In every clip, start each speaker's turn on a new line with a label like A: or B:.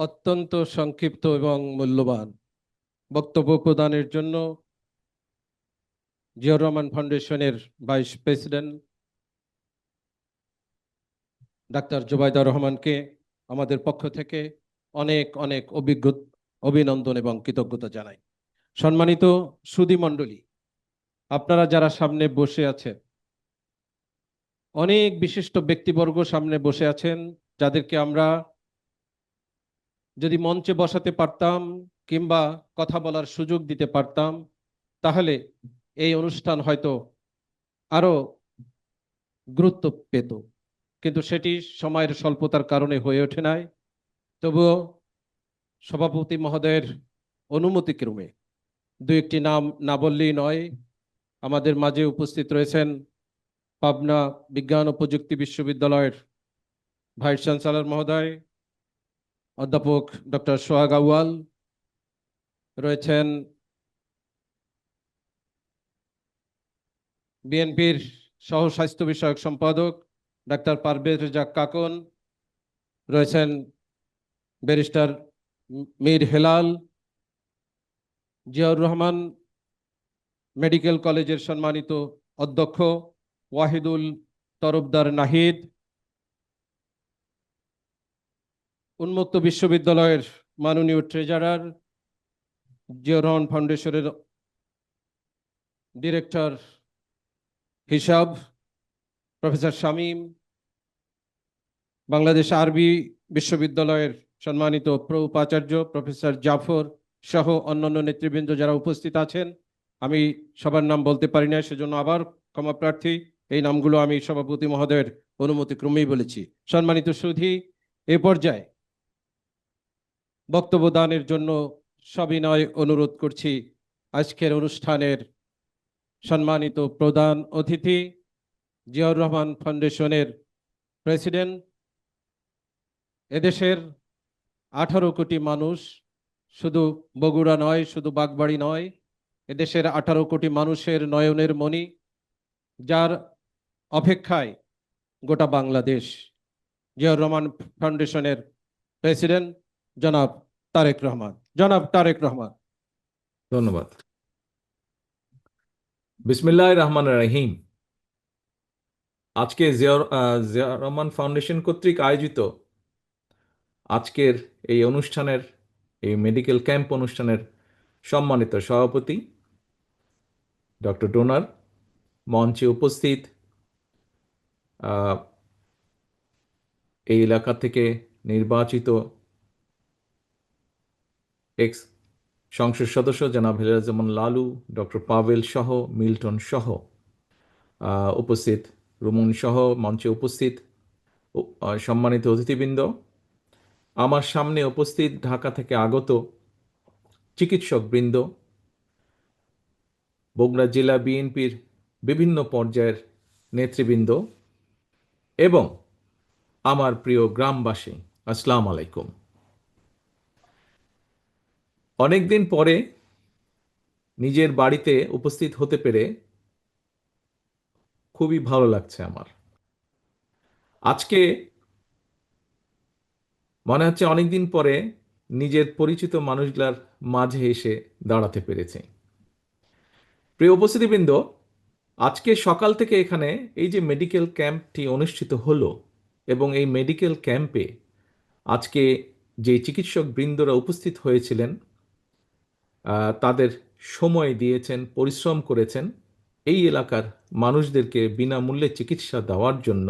A: অত্যন্ত সংক্ষিপ্ত এবং মূল্যবান বক্তব্য প্রদানের জন্য জিয়াউর রহমান ফাউন্ডেশনের ভাইস প্রেসিডেন্ট ডাক্তার জুবাইদা রহমানকে আমাদের পক্ষ থেকে অনেক অনেক অভিনন্দন এবং কৃতজ্ঞতা জানাই। সম্মানিত সুধী মণ্ডলী, আপনারা যারা সামনে বসে আছেন, অনেক বিশিষ্ট ব্যক্তিবর্গ সামনে বসে আছেন, যাদেরকে আমরা যদি মঞ্চে বসাতে পারতাম কিংবা কথা বলার সুযোগ দিতে পারতাম, তাহলে এই অনুষ্ঠান হয়তো আরো গুরুত্ব পেত, কিন্তু সেটি সময়ের স্বল্পতার কারণে হয়ে ওঠে নাই। তবুও সভাপতি মহোদয়ের অনুমতিক্রমে দু একটি নাম না বললেই নয়। আমাদের মাঝে উপস্থিত রয়েছেন পাবনা বিজ্ঞান ও প্রযুক্তি বিশ্ববিদ্যালয়ের ভাইস চ্যান্সেলর মহোদয় অধ্যাপক ডক্টর সোহাগ আউয়াল, রয়েছেন বিএনপির সহ স্বাস্থ্য বিষয়ক সম্পাদক ডাক্তার পারভেজ রেজা কাকন, রয়েছেন ব্যারিস্টার মীর হেলাল, জিয়াউর রহমান মেডিকেল কলেজের সম্মানিত অধ্যক্ষ ওয়াহিদুল তরফদার নাহিদ, উন্মুক্ত বিশ্ববিদ্যালয়ের মাননীয় ট্রেজারার, জিয়াউর রহমান ফাউন্ডেশনের ডিরেক্টর হিসাব প্রফেসর শামীম, বাংলাদেশ আরবি বিশ্ববিদ্যালয়ের সম্মানিত উপাচার্য প্রফেসর জাফর সহ অন্যান্য নেতৃবৃন্দ যারা উপস্থিত আছেন। আমি সবার নাম বলতে পারি না, সেজন্য আবার ক্ষমা প্রার্থী। এই নামগুলো আমি সভাপতি মহোদয়ের অনুমতিক্রমেই বলেছি। সম্মানিত সুধী, এ পর্যায়ে বক্তব্য দানের জন্য সবিনয় অনুরোধ করছি আজকের অনুষ্ঠানের সম্মানিত প্রধান অতিথি, জিয়াউর রহমান ফাউন্ডেশনের প্রেসিডেন্ট, এদেশের 18 কোটি মানুষ, শুধু বগুড়া নয়, শুধু বাগবাড়ি নয়, এদেশের 18 কোটি মানুষের নয়নের মণি, যার অপেক্ষায় গোটা বাংলাদেশ, জিয়াউর রহমান ফাউন্ডেশনের প্রেসিডেন্ট জনাব তারেক রহমান। জনাব তারেক রহমান।
B: ধন্যবাদ। বিসমিল্লাহির রহমানির রহিম। আজকে জিয়াউর রহমান ফাউন্ডেশন কর্তৃক আয়োজিত আজকের এই অনুষ্ঠানের, এই মেডিকেল ক্যাম্প অনুষ্ঠানের সম্মানিত সভাপতি ডক্টর ডোনার, মঞ্চে উপস্থিত এই এলাকা থেকে নির্বাচিত এক্স সংসদ সদস্য জনাব হেলালুজ্জামান লালু, ডক্টর পাভেল সহ, মিল্টন সহ উপস্থিত, রুমন সহ মঞ্চে উপস্থিত সম্মানিত অতিথিবৃন্দ, আমার সামনে উপস্থিত ঢাকা থেকে আগত চিকিৎসকবৃন্দ, বগুড়া জেলা বিএনপির বিভিন্ন পর্যায়ের নেতৃবৃন্দ এবং আমার প্রিয় গ্রামবাসী, আসসালামু আলাইকুম। অনেকদিন পরে নিজের বাড়িতে উপস্থিত হতে পেরে খুবই ভালো লাগছে আমার। আজকে মনে হচ্ছে অনেকদিন পরে নিজের পরিচিত মানুষগুলার মাঝে এসে দাঁড়াতে পেরেছি। প্রিয় উপস্থিতিবৃন্দ, আজকে সকাল থেকে এখানে এই যে মেডিকেল ক্যাম্পটি অনুষ্ঠিত হলো এবং এই মেডিকেল ক্যাম্পে আজকে যে চিকিৎসক বৃন্দরা উপস্থিত হয়েছিলেন, তাদের সময় দিয়েছেন, পরিশ্রম করেছেন এই এলাকার মানুষদেরকে বিনামূল্যে চিকিৎসা দেওয়ার জন্য।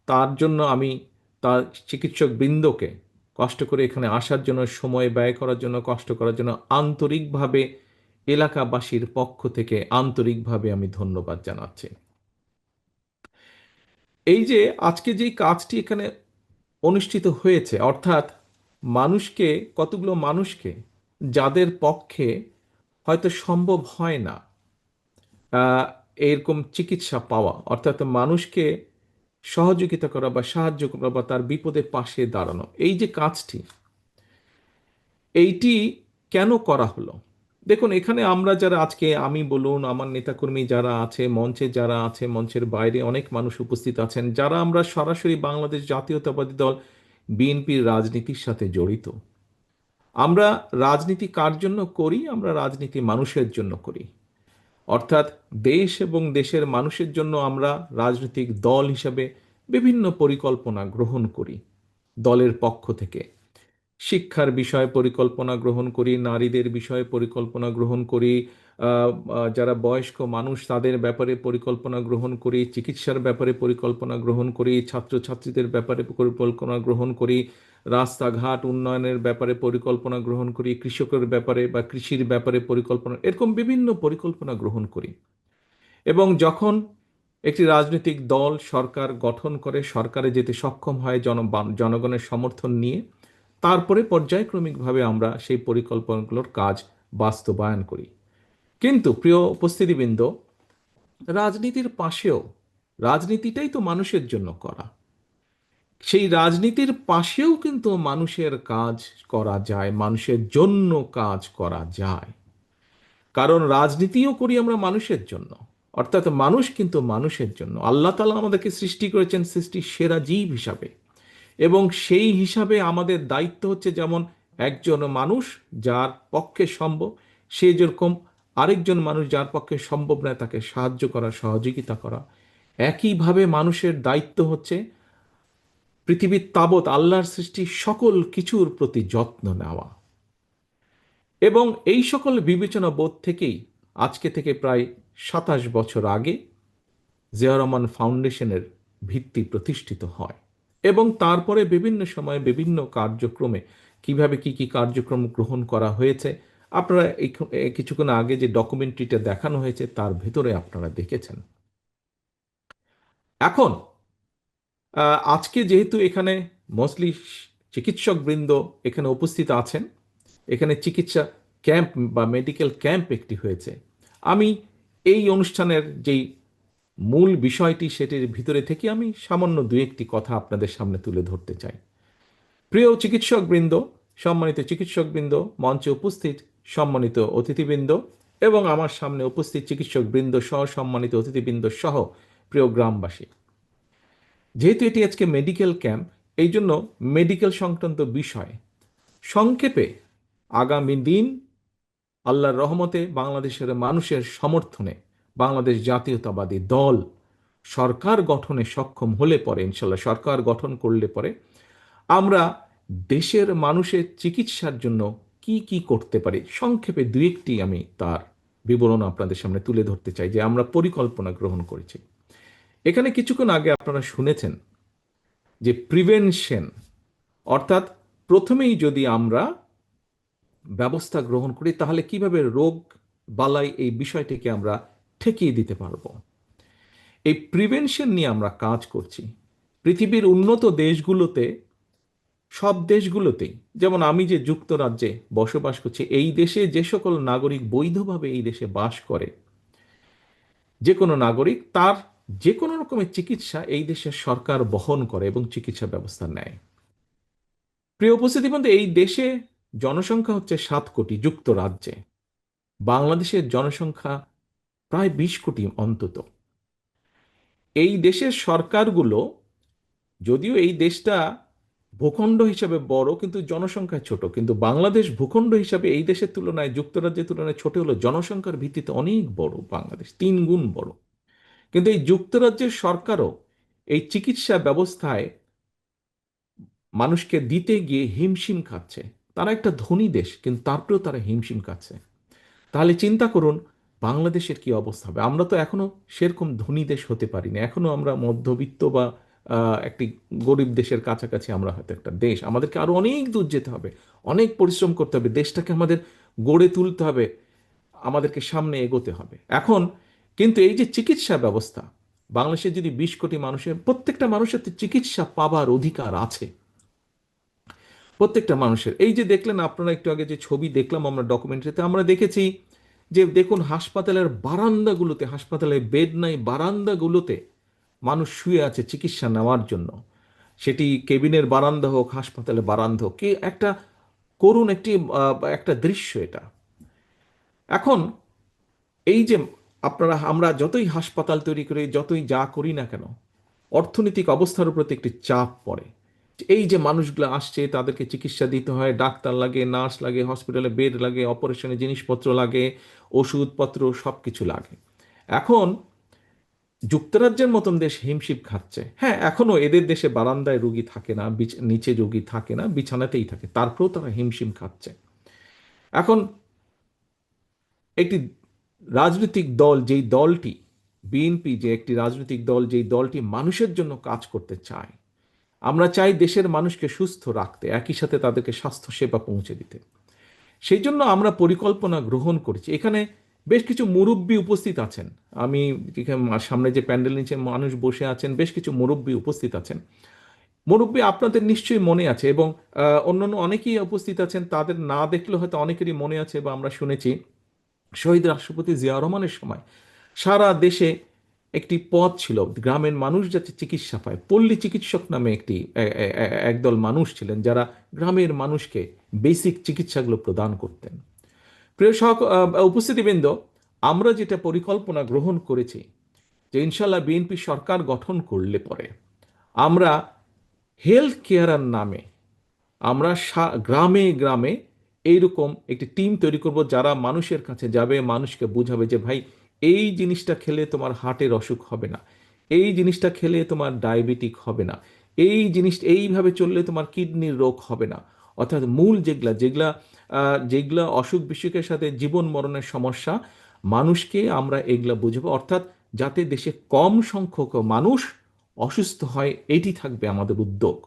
B: তার জন্য আমি তার চিকিৎসক বৃন্দকে কষ্ট করে এখানে আসার জন্য, সময় ব্যয় করার জন্য, কষ্ট করার জন্য আন্তরিকভাবে এলাকাবাসীর পক্ষ থেকে আন্তরিকভাবে আমি ধন্যবাদ জানাচ্ছি। এই যে আজকে যে কাজটি এখানে অনুষ্ঠিত হয়েছে, অর্থাৎ মানুষকে, কতগুলো মানুষকে যাদের পক্ষে হয়তো সম্ভব হয় না এরকম চিকিৎসা পাওয়া, অর্থাৎ মানুষকে সহযোগিতা করা বা সাহায্য করা বা তার বিপদে পাশে দাঁড়ানো, এই যে কাজটি, এইটি কেন করা হলো? দেখুন, এখানে আমরা যারা আজকে, আমি বলুন, আমার নেতাকর্মী যারা আছে, মঞ্চে যারা আছে, মঞ্চের বাইরে অনেক মানুষ উপস্থিত আছেন, যারা আমরা সরাসরি বাংলাদেশ জাতীয়তাবাদী দল বিএনপির রাজনীতির সাথে জড়িত। আমরা রাজনীতি কার জন্য করি? আমরা রাজনীতি মানুষের জন্য করি। অর্থাৎ দেশ এবং দেশের মানুষের জন্য আমরা রাজনৈতিক দল হিসাবে বিভিন্ন পরিকল্পনা গ্রহণ করি দলের পক্ষ থেকে। শিক্ষার বিষয়ে পরিকল্পনা গ্রহণ করি, নারীদের বিষয়ে পরিকল্পনা গ্রহণ করি, যারা বয়স্ক মানুষ তাদের ব্যাপারে পরিকল্পনা গ্রহণ করি, চিকিৎসার ব্যাপারে পরিকল্পনা গ্রহণ করি, ছাত্রছাত্রীদের ব্যাপারে পরিকল্পনা গ্রহণ করি, রাস্তাঘাট উন্নয়নের ব্যাপারে পরিকল্পনা গ্রহণ করি, কৃষকের ব্যাপারে বা কৃষির ব্যাপারে পরিকল্পনা, এরকম বিভিন্ন পরিকল্পনা গ্রহণ করি। এবং যখন একটি রাজনৈতিক দল সরকার গঠন করে, সরকারে যেতে সক্ষম হয় জনগণের সমর্থন নিয়ে, তারপরে পর্যায়ক্রমিকভাবে আমরা সেই পরিকল্পনাগুলোর কাজ বাস্তবায়ন করি। কিন্তু প্রিয় উপস্থিতিবৃন্দ, রাজনীতির পাশেও, রাজনীতিটাই তো মানুষের জন্য করা, সেই রাজনীতির পাশেও কিন্তু মানুষের কাজ করা যায়, মানুষের জন্য কাজ করা যায়। কারণ রাজনীতিও করি আমরা মানুষের জন্য, অর্থাৎ মানুষ কিন্তু মানুষের জন্য। আল্লাহ তাআলা আমাদেরকে সৃষ্টি করেছেন সৃষ্টির সেরা জীব হিসাবে, এবং সেই হিসাবে আমাদের দায়িত্ব হচ্ছে যেমন একজন মানুষ যার পক্ষে সম্ভব, সে যেরকম আরেকজন মানুষ যার পক্ষে সম্ভব নয় তাকে সাহায্য করা, সহযোগিতা করা, একইভাবে মানুষের দায়িত্ব হচ্ছে পৃথিবীর তাবৎ আল্লাহর সৃষ্টি সকল কিছুর প্রতি যত্ন নেওয়া। এবং এই সকল বিবেচনা বোধ থেকেই আজকে থেকে প্রায় 27 বছর আগে জিয়া রহমান ফাউন্ডেশনের ভিত্তি প্রতিষ্ঠিত হয়। এবং তারপরে বিভিন্ন সময়ে বিভিন্ন কার্যক্রমে কিভাবে কি কি কার্যক্রম গ্রহণ করা হয়েছে আপনারা কিছুক্ষণ আগে যে ডকুমেন্টারিটা দেখানো হয়েছে তার ভেতরে আপনারা দেখেছেন। এখন আজকে যেহেতু এখানে মোস্টলি চিকিৎসক বৃন্দ এখানে উপস্থিত আছেন, এখানে চিকিৎসা ক্যাম্প বা মেডিকেল ক্যাম্প একটি হয়েছে, আমি এই অনুষ্ঠানের যেই মূল বিষয়টি সেটির ভিতরে থেকে আমি সামান্য দু একটি কথা আপনাদের সামনে তুলে ধরতে চাই। প্রিয় চিকিৎসকবৃন্দ, সম্মানিত চিকিৎসকবৃন্দ, মঞ্চে উপস্থিত সম্মানিত অতিথিবৃন্দ এবং আমার সামনে উপস্থিত চিকিৎসকবৃন্দ সহ সম্মানিত অতিথিবৃন্দ সহ প্রিয় গ্রামবাসী, যেহেতু এটি আজকে মেডিকেল ক্যাম্প, এই জন্য মেডিকেল সংক্রান্ত বিষয় সংক্ষেপে আগামী দিন আল্লাহর রহমতে বাংলাদেশের মানুষের সমর্থনে বাংলাদেশ জাতীয়তাবাদী দল সরকার গঠনে সক্ষম হলে পরে, ইনশাল্লাহ সরকার গঠন করলে পরে, আমরা দেশের মানুষের চিকিৎসার জন্য কি কি করতে পারি সংক্ষেপে দুই একটি আমি তার বিবরণ আপনাদের সামনে তুলে ধরতে চাই যে আমরা পরিকল্পনা গ্রহণ করেছি। এখানে কিছুক্ষণ আগে আপনারা শুনেছেন যে প্রিভেনশন, অর্থাৎ প্রথমেই যদি আমরা ব্যবস্থা গ্রহণ করি তাহলে কিভাবে রোগ বালাই এই বিষয়টিকে আমরা ঠেকিয়ে দিতে পারবো। এই প্রিভেনশন নিয়ে আমরা কাজ করছি পৃথিবীর উন্নত দেশগুলোতে, সব দেশগুলোতেই। যেমন আমি যে যুক্তরাজ্যে বসবাস করছি, এই দেশে যে সকল নাগরিক বৈধভাবে এই দেশে বাস করে, যে কোনো নাগরিক তার যে কোনো রকমের চিকিৎসা এই দেশের সরকার বহন করে এবং চিকিৎসা ব্যবস্থা নেয়। প্রিয় উপস্থিতি বন্ধু, এই দেশে জনসংখ্যা হচ্ছে 7 কোটি যুক্তরাজ্যে, বাংলাদেশের জনসংখ্যা প্রায় 20 কোটি অন্তত। এই দেশের সরকারগুলো, যদিও এই দেশটা ভূখণ্ড হিসাবে বড় কিন্তু জনসংখ্যা ছোট, কিন্তু বাংলাদেশ ভূখণ্ড হিসাবে এই দেশের তুলনায়, যুক্তরাজ্যের তুলনায় ছোট হলেও জনসংখ্যার ভিত্তিতে অনেক বড়, বাংলাদেশ 3 গুণ বড়। কিন্তু এই যুক্তরাজ্যের সরকারও এই চিকিৎসা ব্যবস্থায় মানুষকে দিতে গিয়ে হিমশিম খাচ্ছে। তারা একটা ধনী দেশ কিন্তু তারপরেও তারা হিমশিম খাচ্ছে। তাহলে চিন্তা করুন বাংলাদেশের কি অবস্থা হবে। আমরা তো এখনো সেরকম ধনী দেশ হতে পারিনি, এখনো আমরা মধ্যবিত্ত বা একটি গরিব দেশের কাছাকাছি আমরা হয়তো একটা দেশ। আমাদেরকে আরো অনেক দূর যেতে হবে, অনেক পরিশ্রম করতে হবে, দেশটাকে আমাদের গড়ে তুলতে হবে, আমাদেরকে সামনে এগোতে হবে। এখন কিন্তু এই যে চিকিৎসা ব্যবস্থা, বাংলাদেশে যদি 20 কোটি মানুষের, প্রত্যেকটা মানুষের তো চিকিৎসা পাবার অধিকার আছে, প্রত্যেকটা মানুষের। এই যে দেখলেন আপনারা একটু আগে যে ছবি দেখলাম আমরা ডকুমেন্টারিতে, আমরা দেখেছি যে দেখুন হাসপাতালের বারান্দাগুলোতে, হাসপাতালে বেড নাই, বারান্দাগুলোতে মানুষ শুয়ে আছে চিকিৎসা নেওয়ার জন্য। সেটি কেবিনের বারান্দা হোক, হাসপাতালের বারান্দা হোক, কি একটা করুণ একটা দৃশ্য এটা। এখন এই যে আমরা যতই হাসপাতাল তৈরি করি, যতই যা করি না কেন, অর্থনৈতিক অবস্থার উপর একটি চাপ পড়ে। এই যে মানুষগুলো আসছে, তাদেরকে চিকিৎসা দিতে হয়, ডাক্তার লাগে, নার্স লাগে, হসপিটালে বেড লাগে, অপারেশনের জিনিসপত্র লাগে, ওষুধপত্র সব কিছু লাগে। এখন যুক্তরাজ্যের মতন দেশ হিমশিম খাচ্ছে। হ্যাঁ, এখনো এদের দেশে বারান্দায় রুগী থাকে না, নিচে রুগী থাকে না, বিছানাতেই থাকে, তারপরেও তারা হিমশিম খাচ্ছে। এখন একটি রাজনৈতিক দল, যেই দলটি বিএনপি, যে একটি রাজনৈতিক দল, যেই দলটি মানুষের জন্য কাজ করতে চায়, আমরা চাই দেশের মানুষকে সুস্থ রাখতে, একই সাথে তাদেরকে স্বাস্থ্য সেবা পৌঁছে দিতে। সেই জন্য আমরা পরিকল্পনা গ্রহণ করেছি। এখানে বেশ কিছু মুরব্বী উপস্থিত আছেন। আমি এখানে সামনে যে প্যান্ডেল নিচে মানুষ বসে আছেন, বেশ কিছু মুরব্বী উপস্থিত আছেন। মুরব্বী আপনাদের নিশ্চয়ই মনে আছে, এবং অন্যান্য অনেকেই উপস্থিত আছেন, তাদের না দেখলে হয়তো অনেকেরই মনে আছে বা আমরা শুনেছি, শহীদ রাষ্ট্রপতি জিয়া রহমানের সময় সারা দেশে একটি পথ ছিল, গ্রামের মানুষ যাতে চিকিৎসা পায়। পল্লী চিকিৎসক নামে একদল মানুষ ছিলেন, যারা গ্রামের মানুষকে বেসিক চিকিৎসাগুলো প্রদান করতেন। প্রিয় উপস্থিতিবৃন্দ, আমরা যেটা পরিকল্পনা গ্রহণ করেছি, যে ইনশাল্লাহ বিএনপি সরকার গঠন করলে পরে আমরা হেলথ কেয়ারের নামে আমরা গ্রামে গ্রামে এইরকম একটি টিম তৈরি করব, যারা মানুষের কাছে যাবে, মানুষকে বোঝাবে যে ভাই, এই জিনিসটা খেলে তোমার হার্টের অসুখ হবে না, এই জিনিসটা খেলে তোমার ডায়াবেটিক হবে না, এই জিনিস এইভাবে চললে তোমার কিডনির রোগ হবে না। অর্থাৎ মূল যেগুলা যেগুলা যেগুলা অসুখ বিসুখের সাথে জীবন মরণের সমস্যা, মানুষকে আমরা এগুলা বুঝবো। অর্থাৎ যাতে দেশে কম সংখ্যক মানুষ অসুস্থ হয়, এটি থাকবে আমাদের উদ্যোগ।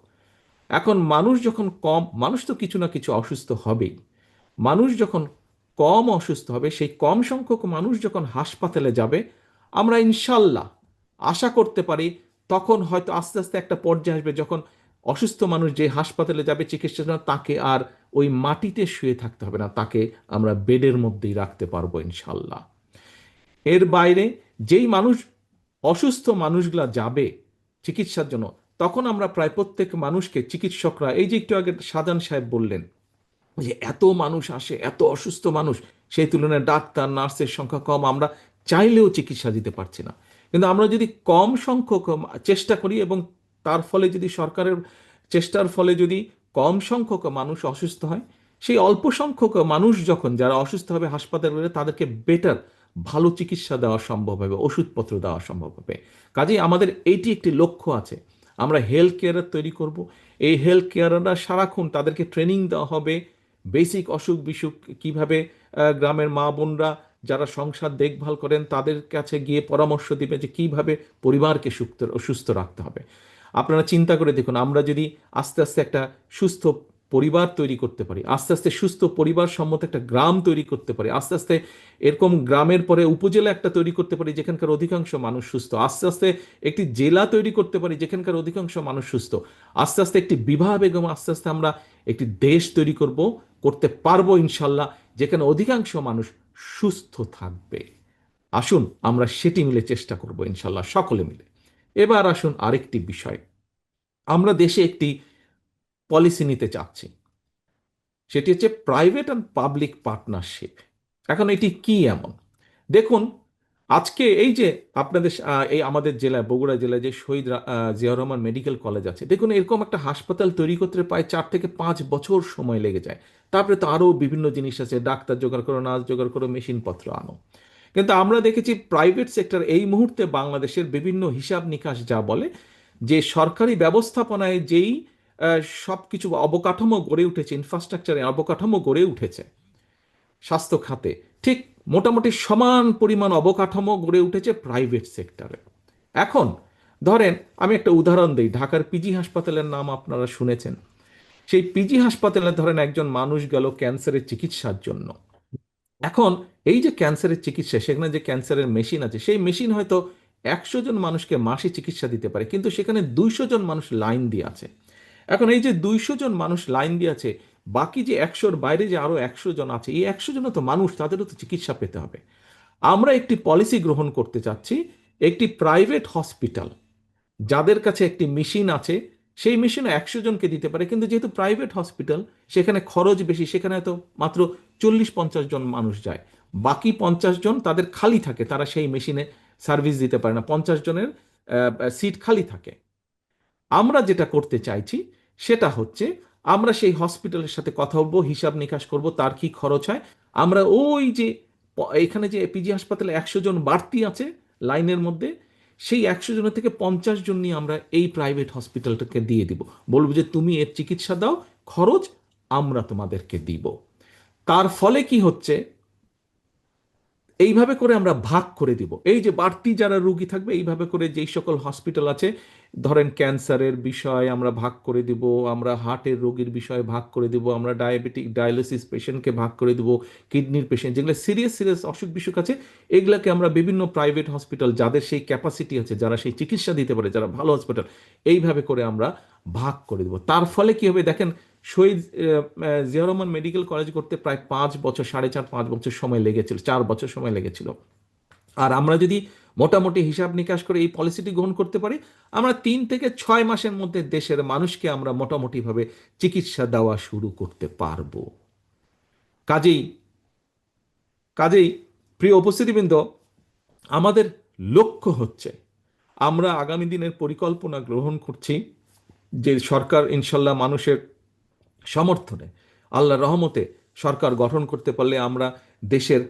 B: এখন মানুষ যখন কম, মানুষ তো কিছু না কিছু অসুস্থ হবেই। মানুষ যখন কম অসুস্থ হবে, সেই কম সংখ্যক মানুষ যখন হাসপাতালে যাবে, আমরা ইনশাল্লাহ আশা করতে পারি তখন হয়তো আস্তে আস্তে একটা পর্যায়ে আসবে, যখন অসুস্থ মানুষ যে হাসপাতালে যাবে চিকিৎসার জন্য, তাকে আর ওই মাটিতে শুয়ে থাকতে হবে না, তাকে আমরা বেডের মধ্যেই রাখতে পারবো ইনশাল্লাহ। এর বাইরে যেই মানুষ, অসুস্থ মানুষগুলা যাবে চিকিৎসার জন্য, তখন আমরা প্রায় প্রত্যেক মানুষকে চিকিৎসকরা, এই যে একটু আগে শাহজাহান সাহেব বললেন যে এত মানুষ আসে, এত অসুস্থ মানুষ, সেই তুলনায় ডাক্তার নার্সের সংখ্যা কম, আমরা চাইলেও চিকিৎসা দিতে পারছি না। কিন্তু আমরা যদি কম সংখ্যক চেষ্টা করি, এবং তার ফলে যদি সরকারের চেষ্টার ফলে যদি কম সংখ্যক মানুষ অসুস্থ হয়, সেই অল্প সংখ্যক মানুষ যখন যারা অসুস্থ হবে হাসপাতালে, তাদেরকে বেটার, ভালো চিকিৎসা দেওয়া সম্ভব হবে, ওষুধপত্র দেওয়া সম্ভব হবে। কাজেই আমাদের এইটি একটি লক্ষ্য আছে, আমরা হেলথ কেয়ার তৈরি করব। এই হেলথ কেয়াররা সারাক্ষণ তাদেরকে ট্রেনিং দেওয়া হবে, বেসিক অসুখ বিসুখ কিভাবে, গ্রামের মা বোনরা যারা সংসার দেখভাল করেন তাদের কাছে গিয়ে পরামর্শ দিবে যে কিভাবে পরিবারকে সুস্থ রাখতে হবে। আপনারা চিন্তা করে দেখুন, আমরা যদি আস্তে আস্তে একটা সুস্থ পরিবার তৈরি করতে পারি, আস্তে আস্তে সুস্থ পরিবার সম্মত একটা গ্রাম তৈরি করতে পারি, আস্তে আস্তে এরকম গ্রামের পরে উপজেলা একটা তৈরি করতে পারি যেখানকার অধিকাংশ মানুষ সুস্থ, আস্তে আস্তে একটি জেলা তৈরি করতে পারি যেখানকার অধিকাংশ মানুষ সুস্থ, আস্তে আস্তে একটি বিবাহ বেগম, আস্তে আস্তে আমরা একটি দেশ তৈরি করতে পারবো ইনশাল্লাহ, যেখানে অধিকাংশ মানুষ সুস্থ থাকবে। আসুন আমরা সেটি মিলে চেষ্টা করব ইনশাল্লাহ, সকলে মিলে। এবার আসুন আরেকটি বিষয়, আমরা দেশে একটি পলিসি নিতে চাচ্ছি, সেটি হচ্ছে প্রাইভেট অ্যান্ড পাবলিক পার্টনারশিপ। এখন এটি কি এমন, দেখুন, আজকে এই যে আপনাদের এই আমাদের জেলায়, বগুড়া জেলায় যে শহীদ জিয়াউর রহমান মেডিকেল কলেজ আছে, দেখুন এরকম একটা হাসপাতাল তৈরি করতে প্রায় 4 থেকে 5 বছর সময় লেগে যায়। তারপরে তো আরও বিভিন্ন জিনিস আছে, ডাক্তার জোগাড় করো, নার্স জোগাড় করো, মেশিনপত্র আনো। কিন্তু আমরা দেখেছি প্রাইভেট সেক্টর এই মুহূর্তে বাংলাদেশের বিভিন্ন হিসাব নিকাশ যা বলে, যে সরকারি ব্যবস্থাপনায় যেই সব কিছু অবকাঠামো গড়ে উঠেছে, ইনফ্রাস্ট্রাকচারে অবকাঠামো গড়ে উঠেছে স্বাস্থ্য খাতে, ঠিক মোটামুটি সমান পরিমাণ অবকাঠামো গড়ে উঠেছে প্রাইভেট সেক্টরে। এখন ধরেন আমি একটা উদাহরণ দিই, ঢাকার পিজি হাসপাতালের নাম আপনারা শুনেছেন। সেই পিজি হাসপাতালে ধরেন একজন মানুষ গেল ক্যান্সারের চিকিৎসার জন্য। এখন এই যে ক্যান্সারের চিকিৎসা, সেখানে যে ক্যান্সারের মেশিন আছে, সেই মেশিন হয়তো 100 জন মানুষকে মাসে চিকিৎসা দিতে পারে, কিন্তু সেখানে 200 জন মানুষ লাইন দিয়ে আছে। এখন এই যে 200 জন মানুষ লাইন দিয়ে আছে, বাকি যে 100-র বাইরে যে আরো 100 জন আছে, এই 100 জনও তো মানুষ, তাদেরও তো চিকিৎসা পেতে হবে। আমরা একটি পলিসি গ্রহণ করতে চাচ্ছি, একটি প্রাইভেট হসপিটাল যাদের কাছে একটি মেশিন আছে, সেই মেশিন 100 জনকে দিতে পারে, কিন্তু যেহেতু প্রাইভেট হসপিটাল, সেখানে খরচ বেশি, সেখানে হয়তো মাত্র 40-50 জন মানুষ যায়, বাকি 50 জন তাদের খালি থাকে, তারা সেই মেশিনে সার্ভিস দিতে পারে না, 50 জনের সিট খালি থাকে। আমরা যেটা করতে চাইছি, সেটা হচ্ছে আমরা সেই হসপিটালের সাথে কথা বলবো, হিসাব নিকাশ করব তার কি খরচ হয়। আমরা ওই যে এখানে যে পিজি হাসপাতালে 100 জন বাড়তি আছে লাইনের মধ্যে, সেই 100 জনের থেকে 50 জন নিয়ে আমরা এই প্রাইভেট হসপিটালটাকে দিয়ে দিব, বলবো যে তুমি এর চিকিৎসা দাও, খরচ আমরা তোমাদেরকে দিব। তার ফলে কি হচ্ছে, এইভাবে করে আমরা ভাগ করে দিব। এই যে বাড়তি যারা রুগী থাকবে, এইভাবে করে যেই সকল হসপিটাল আছে, ধরেন ক্যান্সারের বিষয় আমরা ভাগ করে দিব, আমরা হার্টের রোগীর বিষয়ে ভাগ করে দিব, আমরা ডায়াবেটিক ডায়ালিসিস পেশেন্টকে ভাগ করে দিব, কিডনির পেশেন্ট যেগুলো সিরিয়াস সিরিয়াস অসুখ বিসুখ আছে, এগুলাকে আমরা বিভিন্ন প্রাইভেট হসপিটাল যাদের সেই ক্যাপাসিটি আছে, যারা সেই চিকিৎসা দিতে পারে, যারা ভালো হসপিটাল, এইভাবে করে আমরা ভাগ করে দেব। তার ফলে কি হবে দেখেন, শহীদ জিয়াউর রহমান মেডিকেল কলেজ করতে প্রায় 5 বছর, 4.5-5 বছর সময় লেগেছিল, 4 বছর সময় লেগেছিল। আর আমরা যদি মোটামুটি হিসাব নিকাশ করে এই পলিসিটি গ্রহণ করতে পারি, আমরা 3 থেকে 6 মাসের মধ্যে দেশের মানুষকে আমরা মোটামুটিভাবে চিকিৎসা দেওয়া শুরু করতে পারবো। কাজেই কাজেই প্রিয় উপস্থিতিবৃন্দ, আমাদের লক্ষ্য হচ্ছে, আমরা আগামী দিনের পরিকল্পনা গ্রহণ করছি যে সরকার ইনশাল্লাহ মানুষের সমর্থনে, আল্লাহর রহমতে সরকার গঠন করতে পারলে আমরা দেশের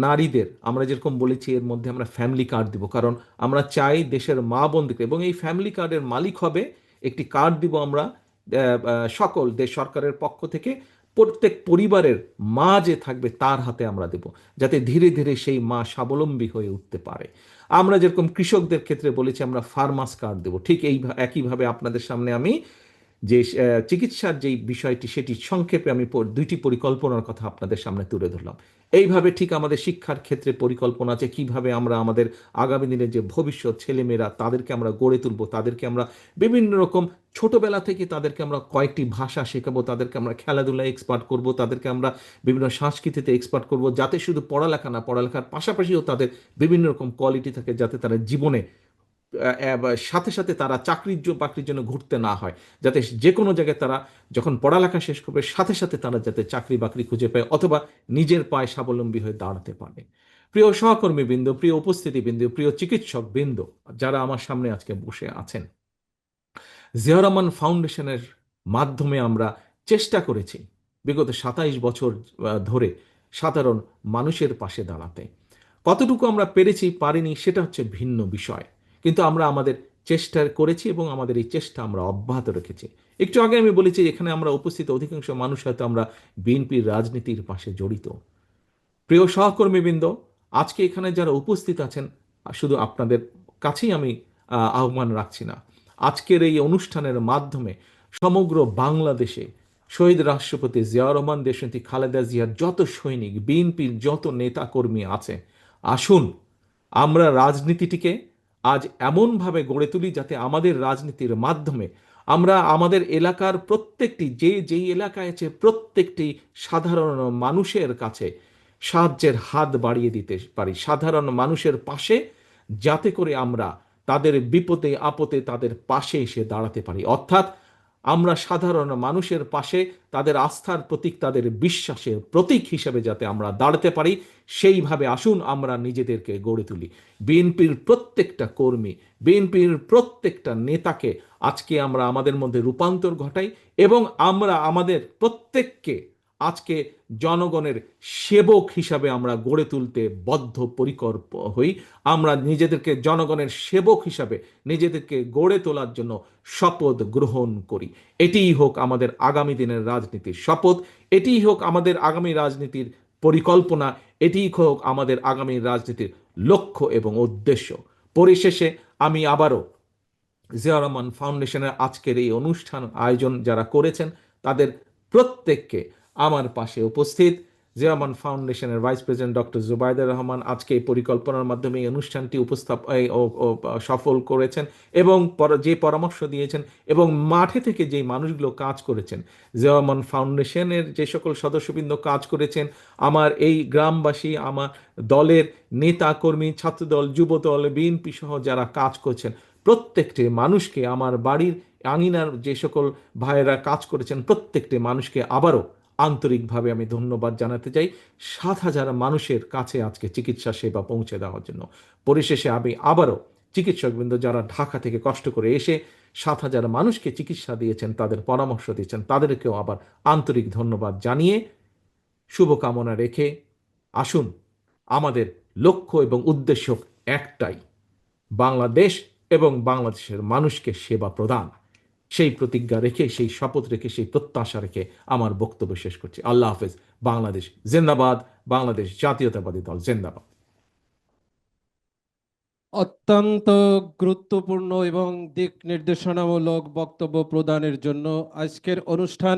B: নারীদের, আমরা যেরকম বলেছি এর মধ্যে আমরা ফ্যামিলি কার্ড দিব, কারণ আমরা চাই দেশের মা বোনদেরকে, এবং এই ফ্যামিলি কার্ডের মালিক হবে, একটি কার্ড দিব আমরা সকল দেশ সরকারের পক্ষ থেকে, প্রত্যেক পরিবারের মা যে থাকবে তার হাতে আমরা দেব, যাতে ধীরে ধীরে সেই মা স্বাবলম্বী হয়ে উঠতে পারে। আমরা যেরকম কৃষকদের ক্ষেত্রে বলেছি আমরা ফার্মার্স কার্ড দেব, ঠিক এই একইভাবে আপনাদের সামনে আমি যে চিকিৎসার যেই বিষয়টি সেটি সংক্ষেপে আমি দুইটি পরিকল্পনার কথা আপনাদের সামনে তুলে ধরলাম। এইভাবে ঠিক আমাদের শিক্ষার ক্ষেত্রে পরিকল্পনা আছে, কিভাবে আমরা আমাদের আগামী দিনের যে ভবিষ্যৎ ছেলেমেয়েরা তাদেরকে আমরা গড়ে তুলব, তাদেরকে আমরা বিভিন্ন রকম ছোটবেলা থেকে তাদেরকে আমরা কয়েকটি ভাষা শেখাবো, তাদেরকে আমরা খেলাধুলায় এক্সপার্ট করব, তাদেরকে আমরা বিভিন্ন সংস্কৃতিতে এক্সপার্ট করব, যাতে শুধু পড়ালেখা না, পড়ালেখার পাশাপাশিও তাদের বিভিন্ন রকম কোয়ালিটি থাকে, যাতে তারা জীবনে সাথে সাথে তারা বাকরির জন্য ঘুরতে না হয়, যাতে যে কোনো জায়গায় তারা যখন পড়ালেখা শেষ করবে সাথে সাথে তারা যাতে চাকরি বাকরি খুঁজে পায়, অথবা নিজের পায়ে স্বাবলম্বী হয়ে দাঁড়াতে পারে। প্রিয় সহকর্মী বৃন্দ, প্রিয় উপস্থিতি বৃন্দ, প্রিয় চিকিৎসক বৃন্দ, যারা আমার সামনে আজকে বসে আছেন, জিয়াউর রহমান ফাউন্ডেশনের মাধ্যমে আমরা চেষ্টা করেছি বিগত 27 বছর ধরে সাধারণ মানুষের পাশে দাঁড়াতে। কতটুকু আমরা পেরেছি পারিনি সেটা হচ্ছে ভিন্ন বিষয়, কিন্তু আমরা আমাদের চেষ্টা করেছি এবং আমাদের এই চেষ্টা আমরা অব্যাহত রেখেছি। একটু আগে আমি বলেছি এখানে আমরা উপস্থিত অধিকাংশ মানুষ হয়তো আমরা বিএনপির রাজনীতির পাশে জড়িত। প্রিয় সহকর্মীবৃন্দ, আজকে এখানে যারা উপস্থিত আছেন, শুধু আপনাদের কাছেই আমি আহ্বান রাখছি না, আজকের এই অনুষ্ঠানের মাধ্যমে সমগ্র বাংলাদেশে শহীদ রাষ্ট্রপতি জিয়াউর রহমান, দেশনেত্রী খালেদা জিয়ার যত সৈনিক, বিএনপির যত নেতা কর্মী আছে, আসুন আমরা রাজনীতিটিকে আজ এমনভাবে গড়ে তুলি যাতে আমাদের রাজনীতির মাধ্যমে আমরা আমাদের এলাকার প্রত্যেকটি, যেই এলাকায় আছে প্রত্যেকটি সাধারণ মানুষের কাছে সাহায্যের হাত বাড়িয়ে দিতে পারি, সাধারণ মানুষের পাশে, যাতে করে আমরা তাদের বিপদে আপদে তাদের পাশে এসে দাঁড়াতে পারি। অর্থাৎ আমরা সাধারণ মানুষের পাশে তাদের আস্থার প্রতীক, তাদের বিশ্বাসের প্রতীক হিসেবে যাতে আমরা দাঁড়াতে পারি, সেইভাবে আসুন আমরা নিজেদেরকে গড়ে তুলি। বিএনপির প্রত্যেকটা কর্মী, বিএনপির প্রত্যেকটা নেতাকে আজকে আমরা আমাদের মধ্যে রূপান্তর ঘটাই, এবং আমরা আমাদের প্রত্যেককে আজকে জনগণের সেবক হিসাবে আমরা গড়ে তুলতে বদ্ধপরিকর হই। আমরা নিজেদেরকে জনগণের সেবক হিসাবে নিজেদেরকে গড়ে তোলার জন্য শপথ গ্রহণ করি। এটিই হোক আমাদের আগামী দিনের রাজনীতির শপথ, এটিই হোক আমাদের আগামী রাজনীতির পরিকল্পনা, এটিই হোক আমাদের আগামী রাজনীতির লক্ষ্য এবং উদ্দেশ্য। পরিশেষে আমি আবারও জিয়াউর রহমান ফাউন্ডেশনের আজকের এই অনুষ্ঠান আয়োজন যারা করেছেন তাদের প্রত্যেককে আমার পাশে উপস্থিত জিয়াউর রহমান ফাউন্ডেশনের vice president doctor Zubaidur Rahman আজকে এই পরিকল্পনার মাধ্যমে এই অনুষ্ঠানটি সফল করেছেন, এবং যে পরামর্শ দিয়েছেন এবং মাঠে থেকে যে মানুষগুলো কাজ করেছেন, জিয়াউর রহমান ফাউন্ডেশনের যে সকল সদস্যবৃন্দ কাজ করেছেন, আমার এই গ্রামবাসী, আমার দলের নেতা কর্মী, ছাত্রদল, যুবদল, বিএনপি সহ যারা কাজ করছেন, প্রত্যেকটি মানুষকে, আমার বাড়ির আঙিনার যে সকল ভাইয়েরা কাজ করেছেন, প্রত্যেকটি মানুষকে আবারও আন্তরিকভাবে আমি ধন্যবাদ জানাতে চাই 7,000 মানুষের কাছে আজকে চিকিৎসা সেবা পৌঁছে দেওয়ার জন্য। পরিশেষে আমি আবারও চিকিৎসকবৃন্দ যারা ঢাকা থেকে কষ্ট করে এসে 7,000 মানুষকে চিকিৎসা দিয়েছেন, তাদের পরামর্শ দিয়েছেন, তাদেরকেও আবার আন্তরিক ধন্যবাদ জানিয়ে শুভকামনা রেখে আসুন, আমাদের লক্ষ্য এবং উদ্দেশ্য একটাই, বাংলাদেশ এবং বাংলাদেশের মানুষকে সেবা প্রদান। সেই প্রতিজ্ঞা রেখে, সেই শপথ রেখে, সেই প্রত্যাশা রেখে আমার বক্তব্য শেষ করছি। আল্লাহ হাফেজ। বাংলাদেশ জিন্দাবাদ। বাংলাদেশ জাতীয়তাবাদী দল জিন্দাবাদ।
A: অত্যন্ত গুরুত্বপূর্ণ এবং দিক নির্দেশনামূলক বক্তব্য প্রদানের জন্য আজকের অনুষ্ঠানে